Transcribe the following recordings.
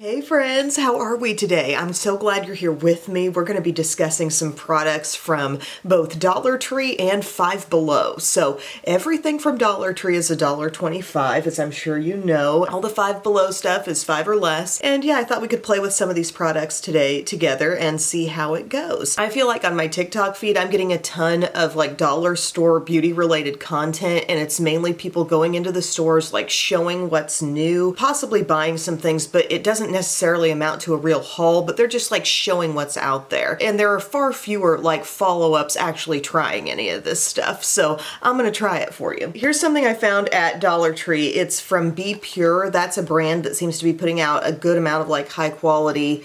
Hey friends, how are we today? I'm so glad you're here with me. We're going to be discussing some products from both Dollar Tree and Five Below. So everything from Dollar Tree is $1.25, as I'm sure you know. All the Five Below stuff is $5 or less. And yeah, I thought we could play with some of these products today together and see how it goes. I feel like on my TikTok feed, I'm getting a ton of like dollar store beauty related content, and it's mainly people going into the stores, like showing what's new, possibly buying some things, but it doesn't necessarily amount to a real haul, but they're just like showing what's out there. And there are far fewer like follow-ups actually trying any of this stuff. So I'm gonna try it for you. Here's something I found at Dollar Tree. It's from b.pure. That's a brand that seems to be putting out a good amount of like high quality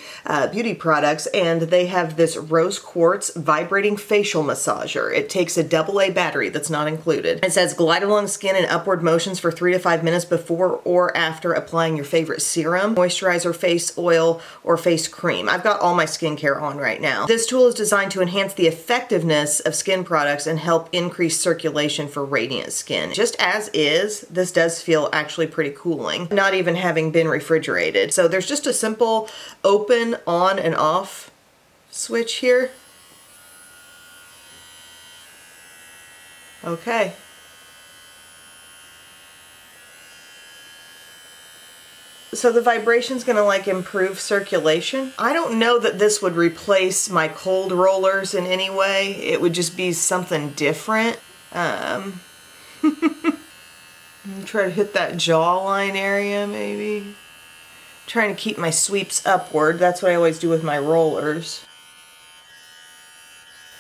beauty products. And they have this rose quartz vibrating facial massager. It takes a AA battery that's not included. It says glide along skin in upward motions for 3 to 5 minutes before or after applying your favorite serum, moisturizer, face oil, or face cream. I've got all my skincare on right now. This tool is designed to enhance the effectiveness of skin products and help increase circulation for radiant skin. Just as is, this does feel actually pretty cooling, not even having been refrigerated. So there's just a simple open, on, and off switch here. Okay. So the vibration's gonna like improve circulation. I don't know that this would replace my cold rollers in any way. It would just be something different. Try to hit that jawline area maybe. Trying to keep my sweeps upward. That's what I always do with my rollers.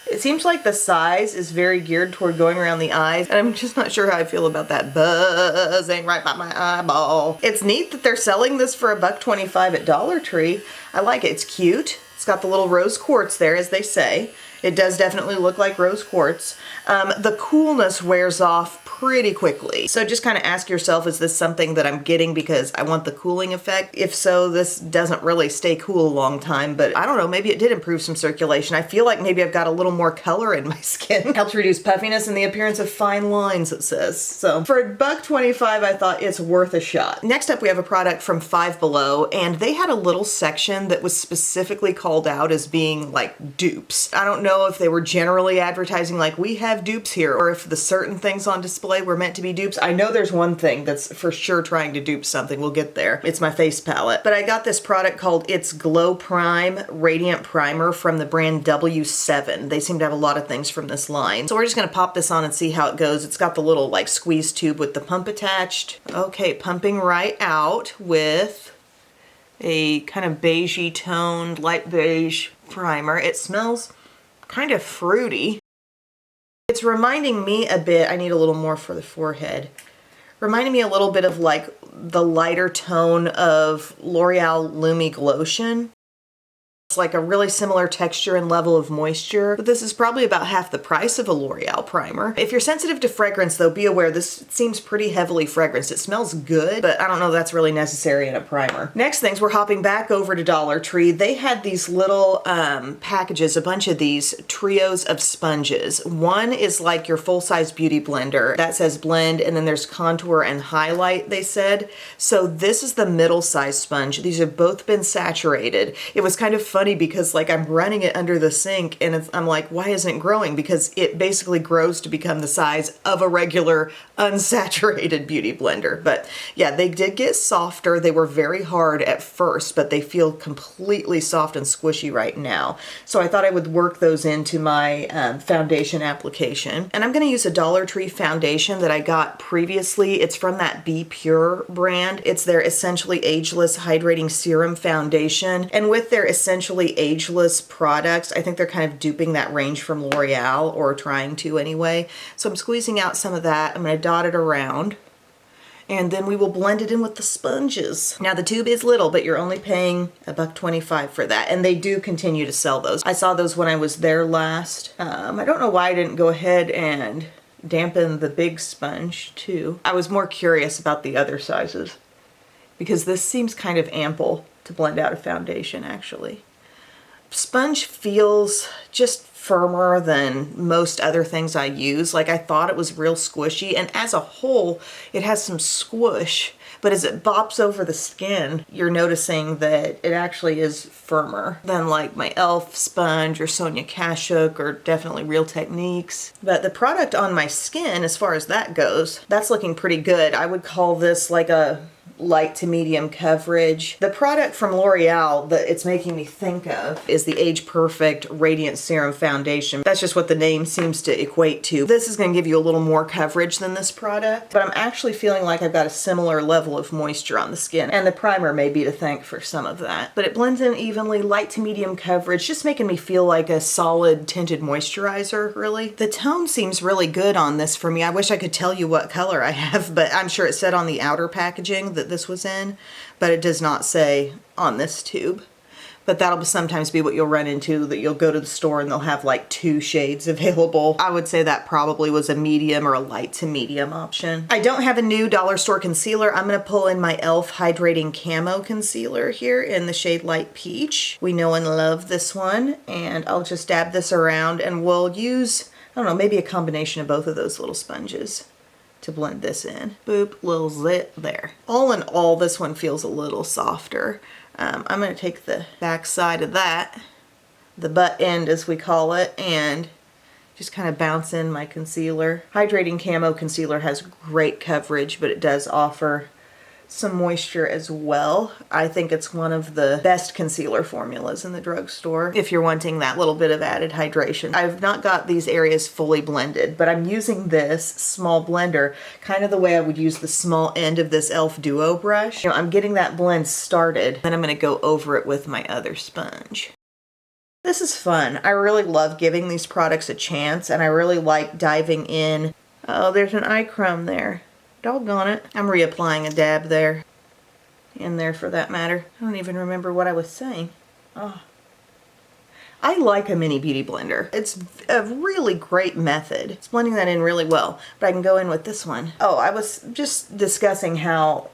It seems like the size is very geared toward going around the eyes, and I'm just not sure how I feel about that buzzing right by my eyeball. It's neat that they're selling this for $1.25 at Dollar Tree. I like it. It's cute. It's got the little rose quartz there, as they say. It does definitely look like rose quartz. The coolness wears off pretty quickly. So just kind of ask yourself, is this something that I'm getting because I want the cooling effect? If so, this doesn't really stay cool a long time, but I don't know, maybe it did improve some circulation. I feel like maybe I've got a little more color in my skin. Helps reduce puffiness and the appearance of fine lines, it says. So for $1.25, I thought it's worth a shot. Next up, we have a product from Five Below, and they had a little section that was specifically called out as being like dupes. I don't know if they were generally advertising like we have dupes here, or if the certain things on display were meant to be dupes. I know there's one thing that's for sure trying to dupe something. We'll get there. It's my face palette. But I got this product called It's Glow Prime Radiant Primer from the brand W7. They seem to have a lot of things from this line. So we're just gonna pop this on and see how it goes. It's got the little like squeeze tube with the pump attached. Okay, pumping right out with a kind of beigey toned, light beige primer. It smells kind of fruity. It's reminding me a bit, I need a little more for the forehead, reminding me a little bit of like the lighter tone of L'Oreal Lumi Glotion. It's like a really similar texture and level of moisture, but this is probably about half the price of a L'Oreal primer. If you're sensitive to fragrance though, be aware this seems pretty heavily fragranced. It smells good, but I don't know if that's really necessary in a primer. Next things, we're hopping back over to Dollar Tree. They had these little packages, a bunch of these trios of sponges. One is like your full-size beauty blender. That says blend, and then there's contour and highlight, they said. So this is the middle-size sponge. These have both been saturated. It was kind of funny because like I'm running it under the sink and I'm like, why isn't it growing? Because it basically grows to become the size of a regular unsaturated beauty blender. But yeah, they did get softer. They were very hard at first, but they feel completely soft and squishy right now. So I thought I would work those into my foundation application. And I'm gonna use a Dollar Tree foundation that I got previously. It's from that b.pure brand. It's their Essentially Ageless Hydrating Serum Foundation. And with their Essentially Ageless products, I think they're kind of duping that range from L'Oreal, or trying to anyway. So I'm squeezing out some of that. I'm going to dot it around, and then we will blend it in with the sponges. Now the tube is little, but you're only paying $1.25 for that, and they do continue to sell those. I saw those when I was there last. I don't know why I didn't go ahead and dampen the big sponge too. I was more curious about the other sizes because this seems kind of ample to blend out a foundation actually. Sponge feels just firmer than most other things I use. Like I thought it was real squishy, and as a whole it has some squish, but as it bops over the skin, you're noticing that it actually is firmer than like my e.l.f. sponge or Sonia Kashuk or definitely Real Techniques. But the product on my skin, as far as that goes, that's looking pretty good. I would call this like a light to medium coverage. The product from L'Oreal that it's making me think of is the Age Perfect Radiant Serum Foundation. That's just what the name seems to equate to. This is going to give you a little more coverage than this product, but I'm actually feeling like I've got a similar level of moisture on the skin, and the primer may be to thank for some of that. But it blends in evenly, light to medium coverage, just making me feel like a solid tinted moisturizer, really. The tone seems really good on this for me. I wish I could tell you what color I have, but I'm sure it said on the outer packaging that this was in, but it does not say on this tube. But that'll sometimes be what you'll run into, that you'll go to the store and they'll have like 2 shades available. I would say that probably was a medium or a light to medium option. I don't have a new dollar store concealer. I'm gonna pull in my e.l.f. Hydrating Camo Concealer here in the shade Light Peach. We know and love this one, and I'll just dab this around and we'll use, I don't know, maybe a combination of both of those little sponges to blend this in. Boop, little zit there. All in all, this one feels a little softer. I'm going to take the back side of that, the butt end as we call it, and just kind of bounce in my concealer. Hydrating Camo Concealer has great coverage, but it does offer some moisture as well. I think it's one of the best concealer formulas in the drugstore if you're wanting that little bit of added hydration. I've not got these areas fully blended, but I'm using this small blender kind of the way I would use the small end of this e.l.f. Duo brush. You know, I'm getting that blend started, then I'm going to go over it with my other sponge. This is fun. I really love giving these products a chance, and I really like diving in. Oh, there's an eye crumb there. Doggone it. I'm reapplying a dab there. In there for that matter. I don't even remember what I was saying. Oh. I like a mini beauty blender. It's a really great method. It's blending that in really well. But I can go in with this one. Oh, I was just discussing how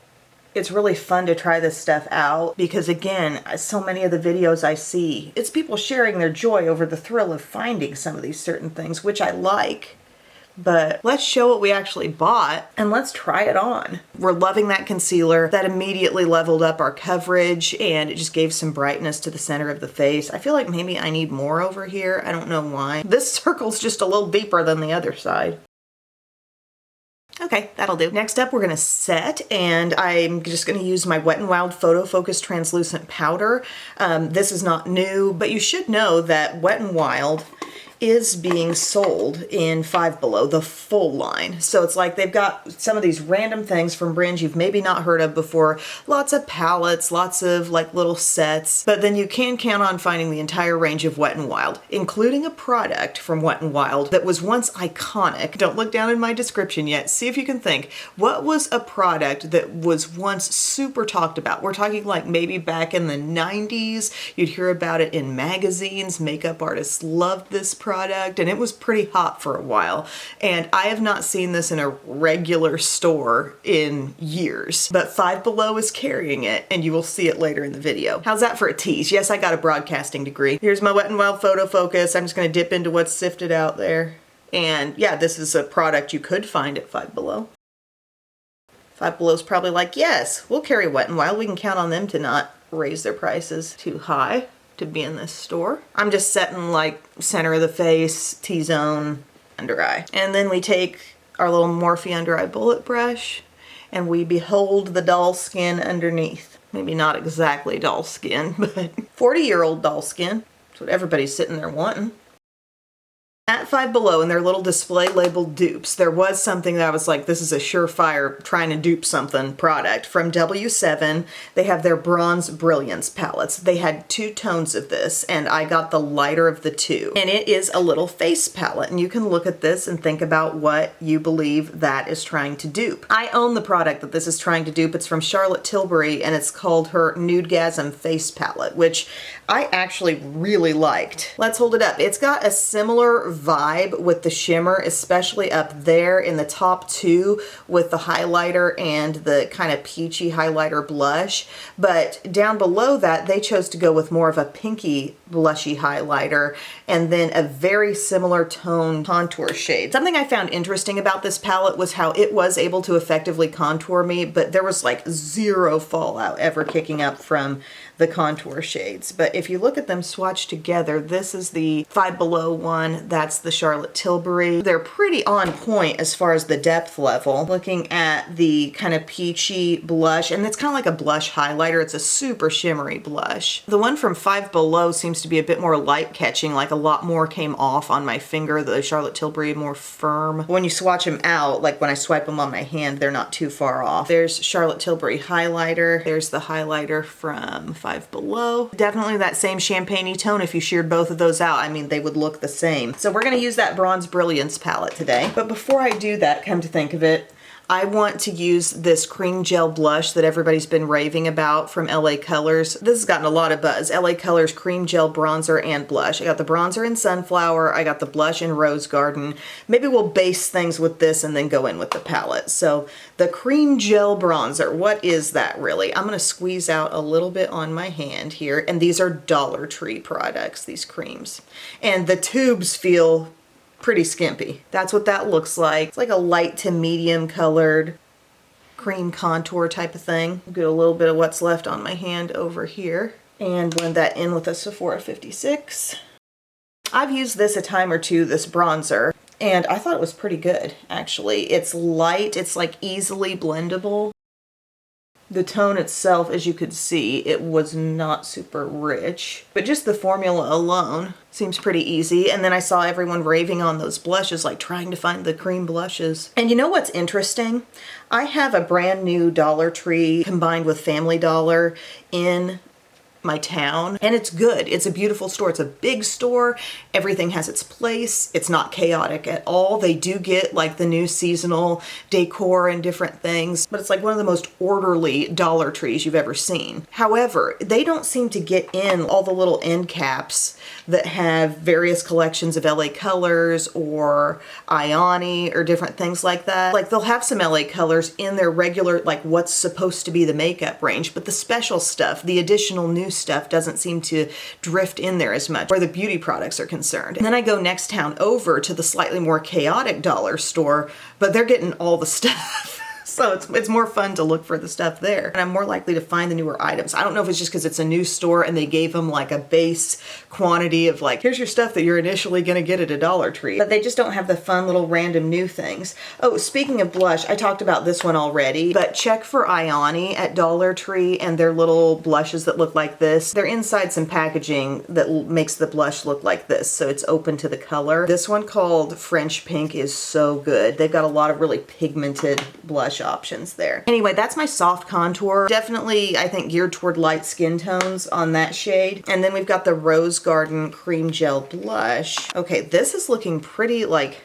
it's really fun to try this stuff out because, again, so many of the videos I see, it's people sharing their joy over the thrill of finding some of these certain things, which I like. But let's show what we actually bought and let's try it on. We're loving that concealer. That immediately leveled up our coverage and it just gave some brightness to the center of the face. I feel like maybe I need more over here. I don't know why. This circle's just a little deeper than the other side. Okay, that'll do. Next up, we're gonna set, and I'm just gonna use my Wet n Wild Photo Focus Translucent Powder. This is not new, but you should know that Wet n Wild is being sold in Five Below, the full line. So it's like they've got some of these random things from brands you've maybe not heard of before. Lots of palettes, lots of like little sets, but then you can count on finding the entire range of Wet n Wild, including a product from Wet n Wild that was once iconic. Don't look down in my description yet. See if you can think. What was a product that was once super talked about? We're talking like maybe back in the 90s. You'd hear about it in magazines. Makeup artists loved this product, and it was pretty hot for a while. And I have not seen this in a regular store in years, but Five Below is carrying it, and you will see it later in the video. How's that for a tease? Yes, I got a broadcasting degree. Here's my Wet n Wild Photo Focus. I'm just gonna dip into what's sifted out there. And yeah, this is a product you could find at Five Below. Five Below's probably like, yes, we'll carry Wet n Wild. We can count on them to not raise their prices too high to be in this store. I'm just setting like center of the face, T-zone, under eye. And then we take our little Morphe under eye bullet brush and we behold the doll skin underneath. Maybe not exactly doll skin, but 40-year-old doll skin. That's what everybody's sitting there wanting. At Five Below in their little display labeled dupes, there was something that I was like, this is a surefire trying to dupe something product. From W7, they have their Bronze Brilliance palettes. They had 2 tones of this, and I got the lighter of the 2. And it is a little face palette, and you can look at this and think about what you believe that is trying to dupe. I own the product that this is trying to dupe. It's from Charlotte Tilbury, and it's called her Nudegasm Face Palette, which I actually really liked. Let's hold it up. It's got a similar vibe with the shimmer, especially up there in the top two with the highlighter and the kind of peachy highlighter blush. But down below that, they chose to go with more of a pinky blushy highlighter and then a very similar tone contour shade. Something I found interesting about this palette was how it was able to effectively contour me, but there was like zero fallout ever kicking up from the contour shades. But if you look at them swatched together, this is the Five Below one, that's the Charlotte Tilbury. They're pretty on point as far as the depth level. Looking at the kind of peachy blush, and it's kind of like a blush highlighter. It's a super shimmery blush. The one from Five Below seems to be a bit more light catching, like a lot more came off on my finger. The Charlotte Tilbury more firm. When you swatch them out, like when I swipe them on my hand, they're not too far off. There's Charlotte Tilbury highlighter. There's the highlighter from Five Below. Definitely that same champagne-y tone. If you sheared both of those out, I mean, they would look the same. So we're gonna use that Bronze Brilliance palette today. But before I do that, come to think of it, I want to use this cream gel blush that everybody's been raving about from LA Colors. This has gotten a lot of buzz. LA Colors cream gel bronzer and blush. I got the bronzer in Sunflower. I got the blush in Rose Garden. Maybe we'll base things with this and then go in with the palette. So the cream gel bronzer, what is that really? I'm gonna squeeze out a little bit on my hand here. And these are Dollar Tree products, these creams. And the tubes feel pretty skimpy. That's what that looks like. It's like a light to medium colored cream contour type of thing. I'll get a little bit of what's left on my hand over here and blend that in with a Sephora 56. I've used this a time or two, this bronzer, and I thought it was pretty good, actually. It's light, it's like easily blendable. The tone itself, as you could see, it was not super rich, but just the formula alone seems pretty easy. And then I saw everyone raving on those blushes, like trying to find the cream blushes. And you know what's interesting? I have a brand new Dollar Tree combined with Family Dollar in my town, and it's good. It's a beautiful store. It's a big store. Everything has its place. It's not chaotic at all. They do get like the new seasonal decor and different things, but it's like one of the most orderly Dollar Trees you've ever seen. However, they don't seem to get in all the little end caps that have various collections of LA Colors or Ioni or different things like that. Like they'll have some LA Colors in their regular, like what's supposed to be the makeup range, but the special stuff, the additional new stuff doesn't seem to drift in there as much where the beauty products are concerned. And then I go next town over to the slightly more chaotic dollar store, but they're getting all the stuff. So it's more fun to look for the stuff there. And I'm more likely to find the newer items. I don't know if it's just because it's a new store and they gave them like a base quantity of like, here's your stuff that you're initially gonna get at a Dollar Tree. But they just don't have the fun little random new things. Oh, speaking of blush, I talked about this one already, but check for Ioni at Dollar Tree and their little blushes that look like this. They're inside some packaging that makes the blush look like this, so it's open to the color. This one called French Pink is so good. They've got a lot of really pigmented blush options there. Anyway, that's my soft contour. Definitely, I think, geared toward light skin tones on that shade. And then we've got the Rose Garden Cream Gel Blush. Okay, this is looking pretty, like,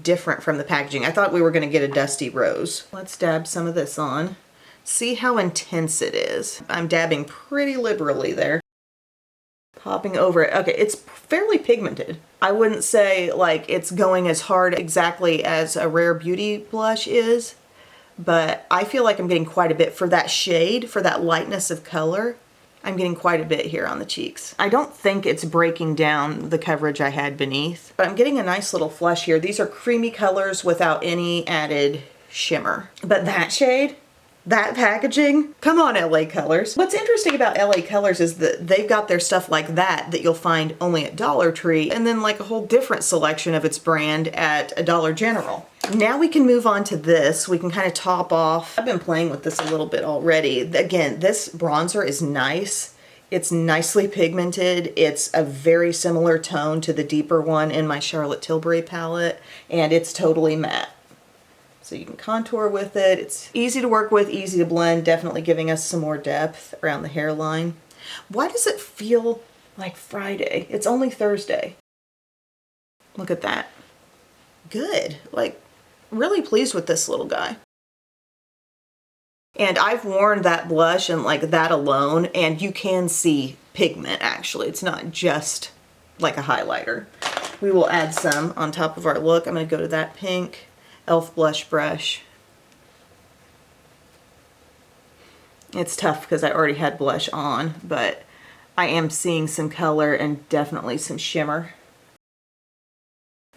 different from the packaging. I thought we were gonna get a dusty rose. Let's dab some of this on. See how intense it is. I'm dabbing pretty liberally there. Popping over it. Okay, it's fairly pigmented. I wouldn't say, like, it's going as hard exactly as a Rare Beauty blush is, but I feel like I'm getting quite a bit for that shade, for that lightness of color. I'm getting quite a bit here on the cheeks. I don't think it's breaking down the coverage I had beneath, but I'm getting a nice little flush here. These are creamy colors without any added shimmer. But that shade, that packaging, come on LA Colors. What's interesting about LA Colors is that they've got their stuff like that you'll find only at Dollar Tree, and then like a whole different selection of its brand at a Dollar General. Now we can move on to this. We can kind of top off. I've been playing with this a little bit already. Again, this bronzer is nice. It's nicely pigmented. It's a very similar tone to the deeper one in my Charlotte Tilbury palette, and it's totally matte. So you can contour with it. It's easy to work with, easy to blend, definitely giving us some more depth around the hairline. Why does it feel like Friday? It's only Thursday. Look at that. Good. Like, really pleased with this little guy. And I've worn that blush and like that alone, and you can see pigment actually. It's not just like a highlighter. we will add some on top of our look. I'm going to go to that pink e.l.f. blush brush. It's tough because I already had blush on, but I am seeing some color and definitely some shimmer.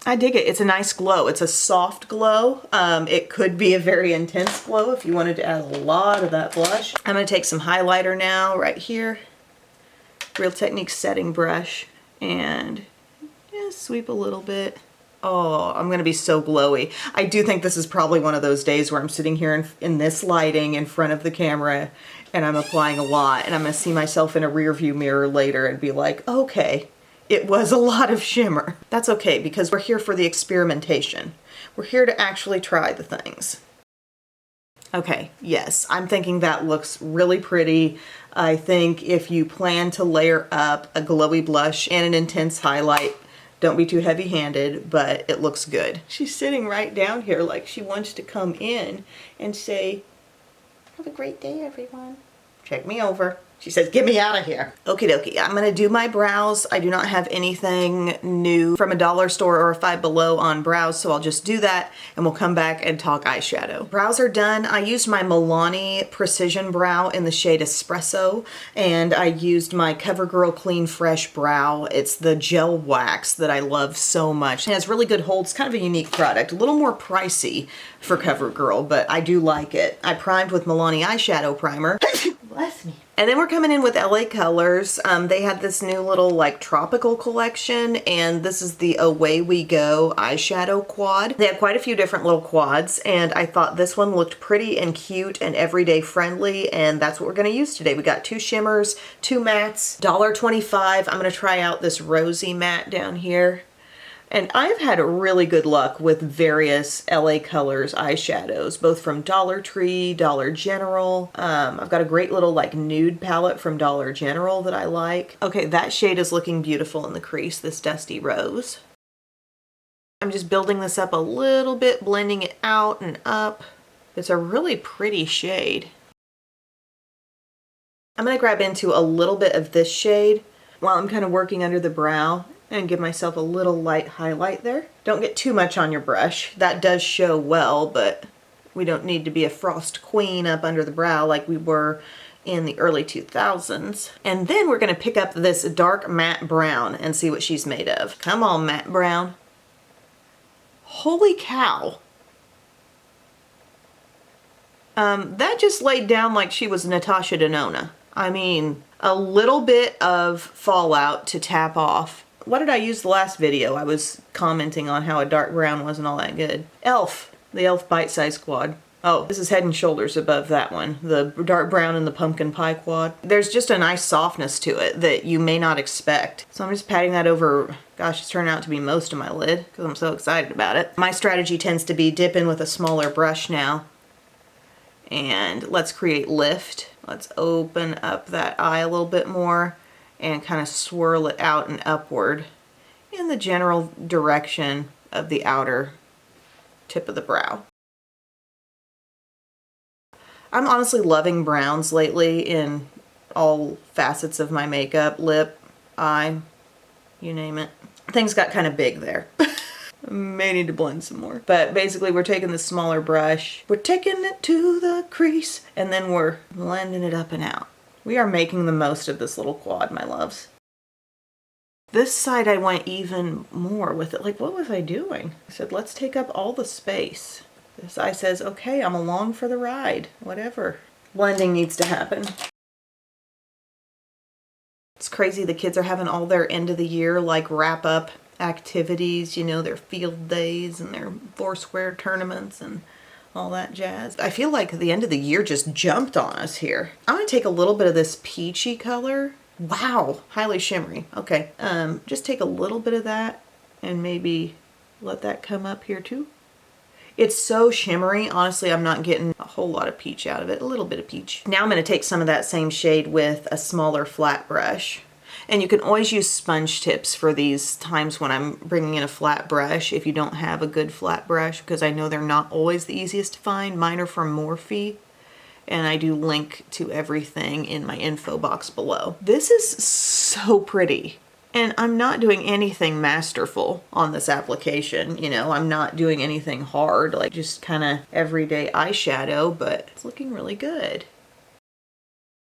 I dig it. It's a nice glow. It's a soft glow. It could be a very intense glow if you wanted to add a lot of that blush. I'm going to take some highlighter now right here. Real Techniques setting brush and just sweep a little bit. Oh, I'm going to be so glowy. I do think this is probably one of those days where I'm sitting here in this lighting in front of the camera and I'm applying a lot, and I'm going to see myself in a rear view mirror later and be like, okay, it was a lot of shimmer. That's okay, because we're here for the experimentation. We're here to actually try the things. Okay, yes, I'm thinking that looks really pretty. I think if you plan to layer up a glowy blush and an intense highlight, don't be too heavy-handed, but it looks good. She's sitting right down here like she wants to come in and say, have a great day, everyone. Check me over. She says, get me out of here. Okie dokie, I'm gonna do my brows. I do not have anything new from a dollar store or a Five Below on brows, so I'll just do that and we'll come back and talk eyeshadow. Brows are done. I used my Milani Precision Brow in the shade Espresso, and I used my CoverGirl Clean Fresh Brow. It's the gel wax that I love so much. It has really good hold. It's kind of a unique product. A little more pricey for CoverGirl, but I do like it. I primed with Milani Eyeshadow Primer. Bless me. And then we're coming in with LA Colors. They had this new little like tropical collection, and this is the Away We Go eyeshadow quad. They had quite a few different little quads, and I thought this one looked pretty and cute and everyday friendly, and that's what we're gonna use today. We got 2 shimmers, 2 mattes, $1.25. I'm gonna try out this Rosy matte down here. And I've had really good luck with various LA Colors eyeshadows, both from Dollar Tree, Dollar General. I've got a great little like nude palette from Dollar General that I like. Okay, that shade is looking beautiful in the crease, this Dusty Rose. I'm just building this up a little bit, blending it out and up. It's a really pretty shade. I'm gonna grab into a little bit of this shade while I'm kind of working under the brow and give myself a little light highlight there. Don't get too much on your brush. That does show well, but we don't need to be a frost queen up under the brow like we were in the early 2000s. And then we're gonna pick up this dark matte brown and see what she's made of. Come on, matte brown. Holy cow. That just laid down like she was Natasha Denona. I mean, a little bit of fallout to tap off. What did I use the last video? I was commenting on how a dark brown wasn't all that good. e.l.f. The e.l.f. Bite Size Quad. Oh, this is head and shoulders above that one. The dark brown and the pumpkin pie quad. There's just a nice softness to it that you may not expect. So I'm just patting that over. Gosh, it's turned out to be most of my lid because I'm so excited about it. My strategy tends to be dip in with a smaller brush now. And let's create lift. Let's open up that eye a little bit more and kind of swirl it out and upward in the general direction of the outer tip of the brow. I'm honestly loving browns lately in all facets of my makeup, lip, eye, you name it. Things got kind of big there. May need to blend some more. But basically we're taking the smaller brush, we're taking it to the crease, and then we're blending it up and out. We are making the most of this little quad, my loves. This side I went even more with it. Like, what was I doing? I said, let's take up all the space. This eye says, okay, I'm along for the ride, whatever. Blending needs to happen. It's crazy, the kids are having all their end of the year, like wrap up activities, you know, their field days and their Foursquare tournaments and all that jazz. I feel like the end of the year just jumped on us here. I'm gonna take a little bit of this peachy color. Wow, highly shimmery. Okay, just take a little bit of that and maybe let that come up here too. It's so shimmery. Honestly, I'm not getting a whole lot of peach out of it. A little bit of peach. Now I'm gonna take some of that same shade with a smaller flat brush. And you can always use sponge tips for these times when I'm bringing in a flat brush if you don't have a good flat brush, because I know they're not always the easiest to find. Mine are from Morphe, and I do link to everything in my info box below. This is so pretty, And I'm not doing anything masterful on this application, you know, I'm not doing anything hard, like just kind of everyday eyeshadow, but it's looking really good.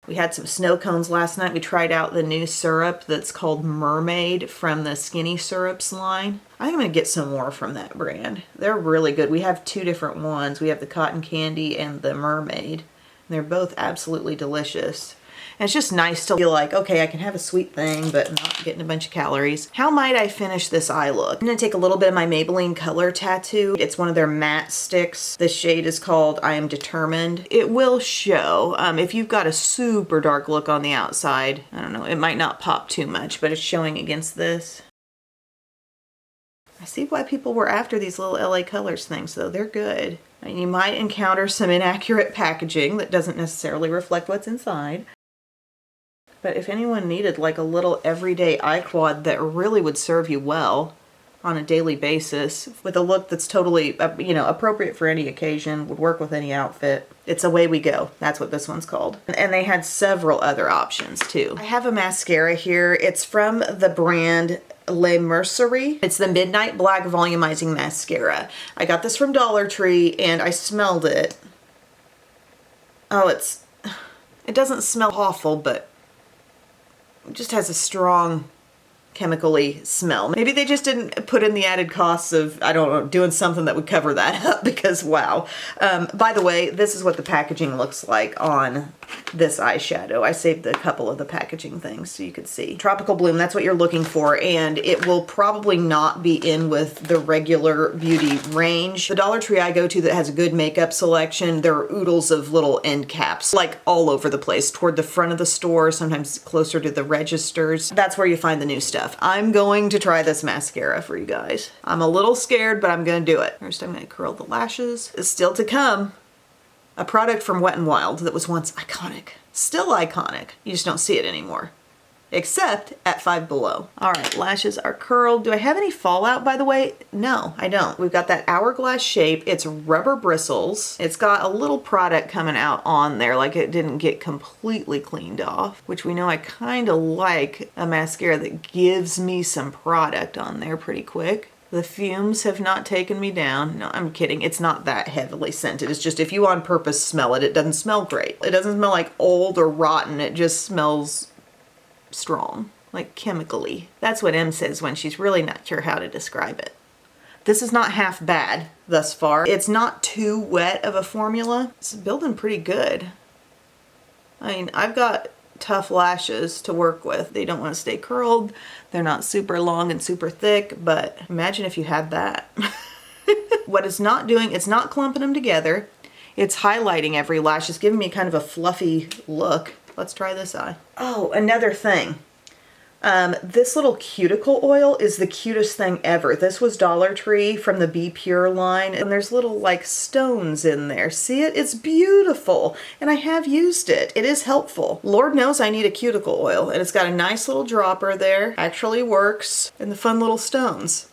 We had some snow cones last night. We tried out the new syrup that's called Mermaid from the Skinny Syrups line. I think I'm gonna get some more from that brand. They're really good. We have two different ones. We have the cotton candy and the mermaid. And they're both absolutely delicious. And it's just nice to feel like, okay, I can have a sweet thing, but not getting a bunch of calories. How might I finish this eye look? I'm gonna take a little bit of my Maybelline Color Tattoo. It's one of their matte sticks. The shade is called I Am Determined. It will show. If you've got a super dark look on the outside, I don't know, it might not pop too much, but it's showing against this. I see why people were after these little LA Colors things, though. They're good. And you might encounter some inaccurate packaging that doesn't necessarily reflect what's inside. But if anyone needed like a little everyday eye quad that really would serve you well on a daily basis with a look that's totally, you know, appropriate for any occasion, would work with any outfit, it's Away We Go. That's what this one's called. And they had several other options too. I have a mascara here. It's from the brand Mercerie. It's the Midnight Black Volumizing Mascara. I got this from Dollar Tree and I smelled it. Oh, it doesn't smell awful, but it just has a strong chemically smell. Maybe they just didn't put in the added costs of, I don't know, doing something that would cover that up because wow. By the way, this is what the packaging looks like on this eyeshadow. I saved a couple of the packaging things so you could see. Tropical Bloom, that's what you're looking for, and it will probably not be in with the regular beauty range. The Dollar Tree I go to that has a good makeup selection, there are oodles of little end caps, like all over the place, toward the front of the store, sometimes closer to the registers. That's where you find the new stuff. I'm going to try this mascara for you guys. I'm a little scared, but I'm gonna do it. First, I'm gonna curl the lashes. It's still to come. A product from Wet n Wild that was once iconic. Still iconic. You just don't see it anymore. Except at Five Below. All right, lashes are curled. Do I have any fallout, by the way? No, I don't. We've got that hourglass shape. It's rubber bristles. It's got a little product coming out on there, like it didn't get completely cleaned off, which we know I kind of like a mascara that gives me some product on there pretty quick. The fumes have not taken me down. No, I'm kidding. It's not that heavily scented. It's just if you on purpose smell it, it doesn't smell great. It doesn't smell like old or rotten. It just smells strong, like chemically. That's what Em says when she's really not sure how to describe it. This is not half bad thus far. It's not too wet of a formula. It's building pretty good. I mean, I've got tough lashes to work with. They don't want to stay curled. They're not super long and super thick, but imagine if you had that. What it's not doing, it's not clumping them together. It's highlighting every lash. It's giving me kind of a fluffy look. Let's try this eye. Oh, another thing. This little cuticle oil is the cutest thing ever. This was Dollar Tree from the b.pure line, and there's little like stones in there. See it? It's beautiful, and I have used it. It is helpful. Lord knows I need a cuticle oil, and it's got a nice little dropper there. Actually works, and the fun little stones.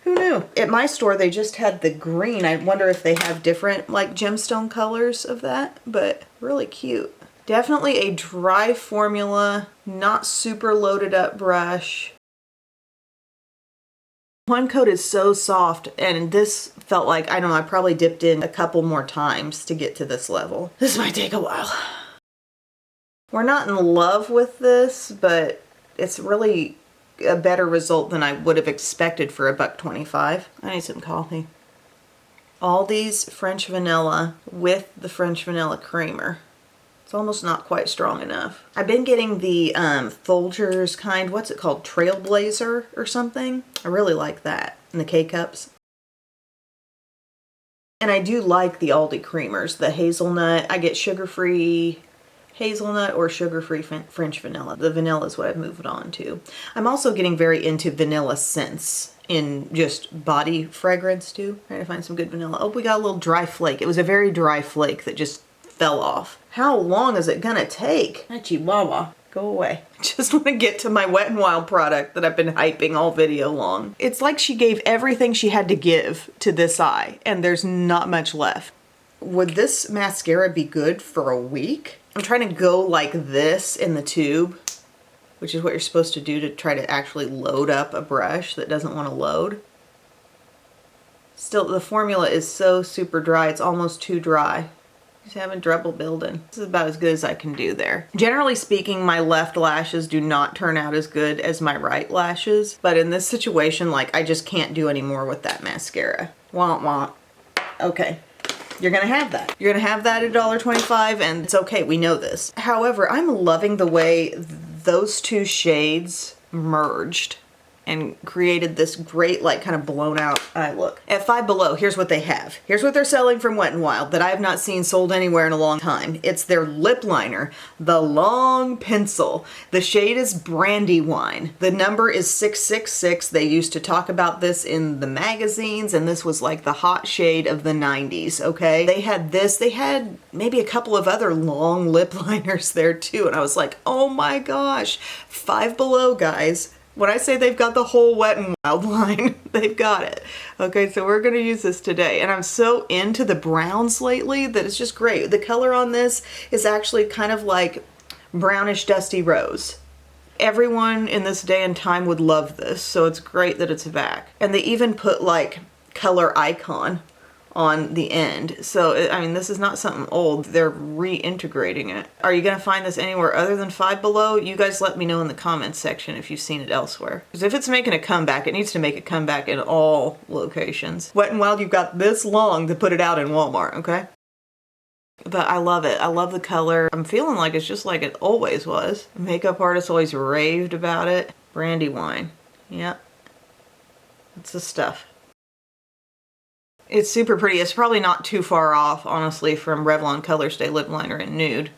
Who knew? At my store, they just had the green. I wonder if they have different like gemstone colors of that, but really cute. Definitely a dry formula, not super loaded up brush. One coat is so soft, and this felt like, I don't know, I probably dipped in a couple more times to get to this level. This might take a while. We're not in love with this, but it's really a better result than I would have expected for $1.25. I need some coffee. Aldi's French Vanilla with the French Vanilla Creamer. It's almost not quite strong enough. I've been getting the Folgers kind, what's it called? Trailblazer or something? I really like that in the K-Cups. And I do like the Aldi creamers, the hazelnut. I get sugar-free hazelnut or sugar-free French vanilla. The vanilla is what I've moved on to. I'm also getting very into vanilla scents in just body fragrance too. Trying to find some good vanilla. Oh, we got a little dry flake. It was a very dry flake that just fell off. How long is it gonna take? That Chihuahua, go away. I just want to get to my Wet n Wild product that I've been hyping all video long. It's like she gave everything she had to give to this eye, and there's not much left. Would this mascara be good for a week? I'm trying to go like this in the tube. which is what you're supposed to do to try to actually load up a brush that doesn't want to load. Still, the formula is so super dry, it's almost too dry. Just having trouble building. This is about as good as I can do there. Generally speaking, my left lashes do not turn out as good as my right lashes, but in this situation, like, I just can't do any more with that mascara. Womp womp. Okay. You're gonna have that. You're gonna have that at $1.25, and it's okay, we know this. However, I'm loving the way those two shades merged and created this great, like, kind of blown out eye look. At Five Below, here's what they have. Here's what they're selling from Wet n Wild that I have not seen sold anywhere in a long time. It's their lip liner, the long pencil. The shade is Brandywine. The number is 666. They used to talk about this in the magazines, and this was like the hot shade of the 90s, okay? They had this, they had maybe a couple of other long lip liners there too, and I was like, oh my gosh, Five Below, guys. When I say they've got the whole Wet n Wild line, they've got it. Okay, so we're gonna use this today. And I'm so into the browns lately that it's just great. The color on this is actually kind of like brownish dusty rose. Everyone in this day and time would love this, so it's great that it's back. And they even put like color icon on the end. So, I mean, this is not something old. They're reintegrating it. Are you gonna find this anywhere other than Five Below? You guys let me know in the comments section if you've seen it elsewhere. Because if it's making a comeback, it needs to make a comeback in all locations. Wet n Wild, you've got this long to put it out in Walmart, okay? But I love it. I love the color. I'm feeling like it's just like it always was. Makeup artists always raved about it. Brandywine. Yep. That's the stuff. It's super pretty. It's probably not too far off, honestly, from Revlon Color Stay Lip Liner in Nude.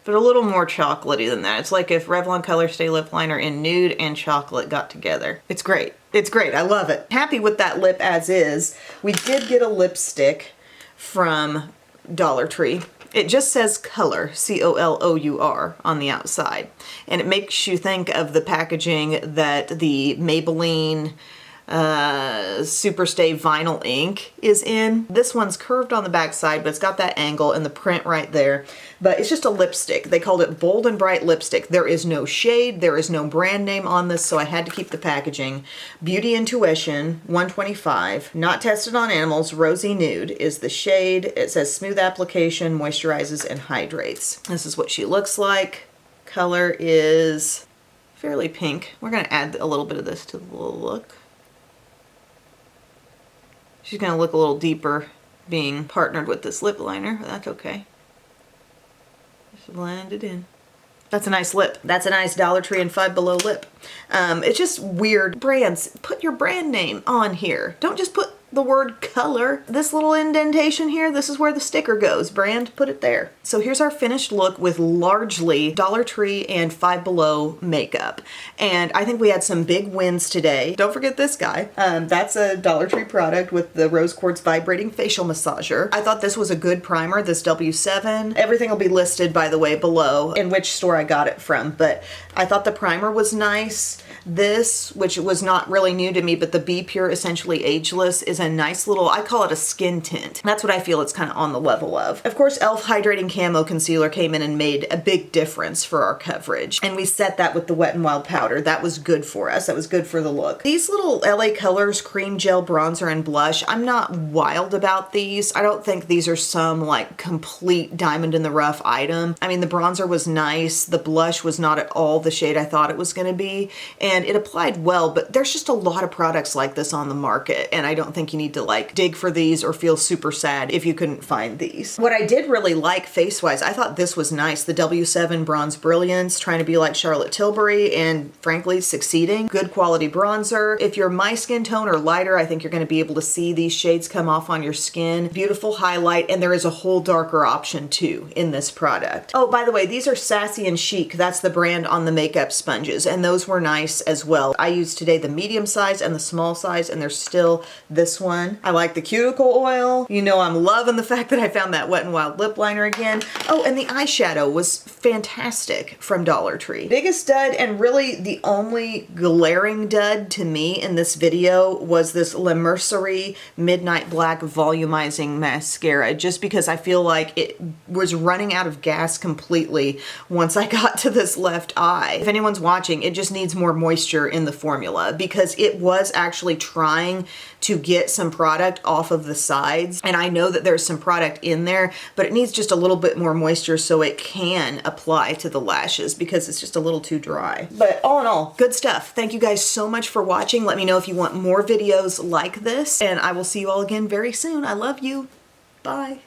But a little more chocolatey than that. It's like if Revlon Color Stay Lip Liner in Nude and chocolate got together. It's great. It's great. I love it. Happy with that lip as is. We did get a lipstick from Dollar Tree. It just says Color, C-O-L-O-U-R, on the outside. And it makes you think of the packaging that the Maybelline Superstay vinyl ink is in. This one's curved on the back side, but it's got that angle and the print right there. But it's just a lipstick. They called it Bold and Bright Lipstick. There is no shade, there is no brand name on this, so I had to keep the packaging. Beauty Intuition, 125. Not tested on animals. Rosy Nude is the shade. It says smooth application, moisturizes, and hydrates. This is what she looks like. Color is fairly pink. We're gonna add a little bit of this to the look. She's gonna look a little deeper being partnered with this lip liner, but that's okay. Just blend it in. That's a nice lip. That's a nice Dollar Tree and Five Below lip. It's just weird. Brands, put your brand name on here. Don't just put the word color. This little indentation here, this is where the sticker goes. Brand, put it there. So here's our finished look with largely Dollar Tree and Five Below makeup. And I think we had some big wins today. Don't forget this guy. That's a Dollar Tree product with the Rose Quartz Vibrating Facial Massager. I thought this was a good primer, this W7. Everything will be listed, by the way, below in which store I got it from. But I thought the primer was nice. This, which was not really new to me, but the b.pure Essentially Ageless is a nice little, I call it a skin tint. That's what I feel it's kind of on the level of. Of course, e.l.f. Hydrating Camo Concealer came in and made a big difference for our coverage. And we set that with the Wet n Wild powder. That was good for us. That was good for the look. These little LA Colors Cream Gel Bronzer and Blush, I'm not wild about these. I don't think these are some like complete diamond in the rough item. I mean, the bronzer was nice. The blush was not at all the shade I thought it was going to be. And it applied well, but there's just a lot of products like this on the market, and I don't think you need to like dig for these or feel super sad if you couldn't find these. What I did really like face-wise, I thought this was nice. The W7 Bronze Brilliance, trying to be like Charlotte Tilbury and frankly succeeding. Good quality bronzer. If you're my skin tone or lighter, I think you're going to be able to see these shades come off on your skin. Beautiful highlight, and there is a whole darker option too in this product. Oh, by the way, these are Sassy and Chic. That's the brand on the makeup sponges, and those were nice as well. I used today the medium size and the small size, and there's still this one. I like the cuticle oil. You know I'm loving the fact that I found that Wet n Wild lip liner again. Oh, and the eyeshadow was fantastic from Dollar Tree. Biggest dud, and really the only glaring dud to me in this video, was this Mercerie Midnight Black Volumizing Mascara, just because I feel like it was running out of gas completely once I got to this left eye. If anyone's watching, it just needs more moisture in the formula, because it was actually trying to get some product off of the sides, and I know that there's some product in there, but it needs just a little bit more moisture so it can apply to the lashes, because it's just a little too dry. But all in all, good stuff. Thank you guys so much for watching. Let me know if you want more videos like this, and I will see you all again very soon. I love you. Bye.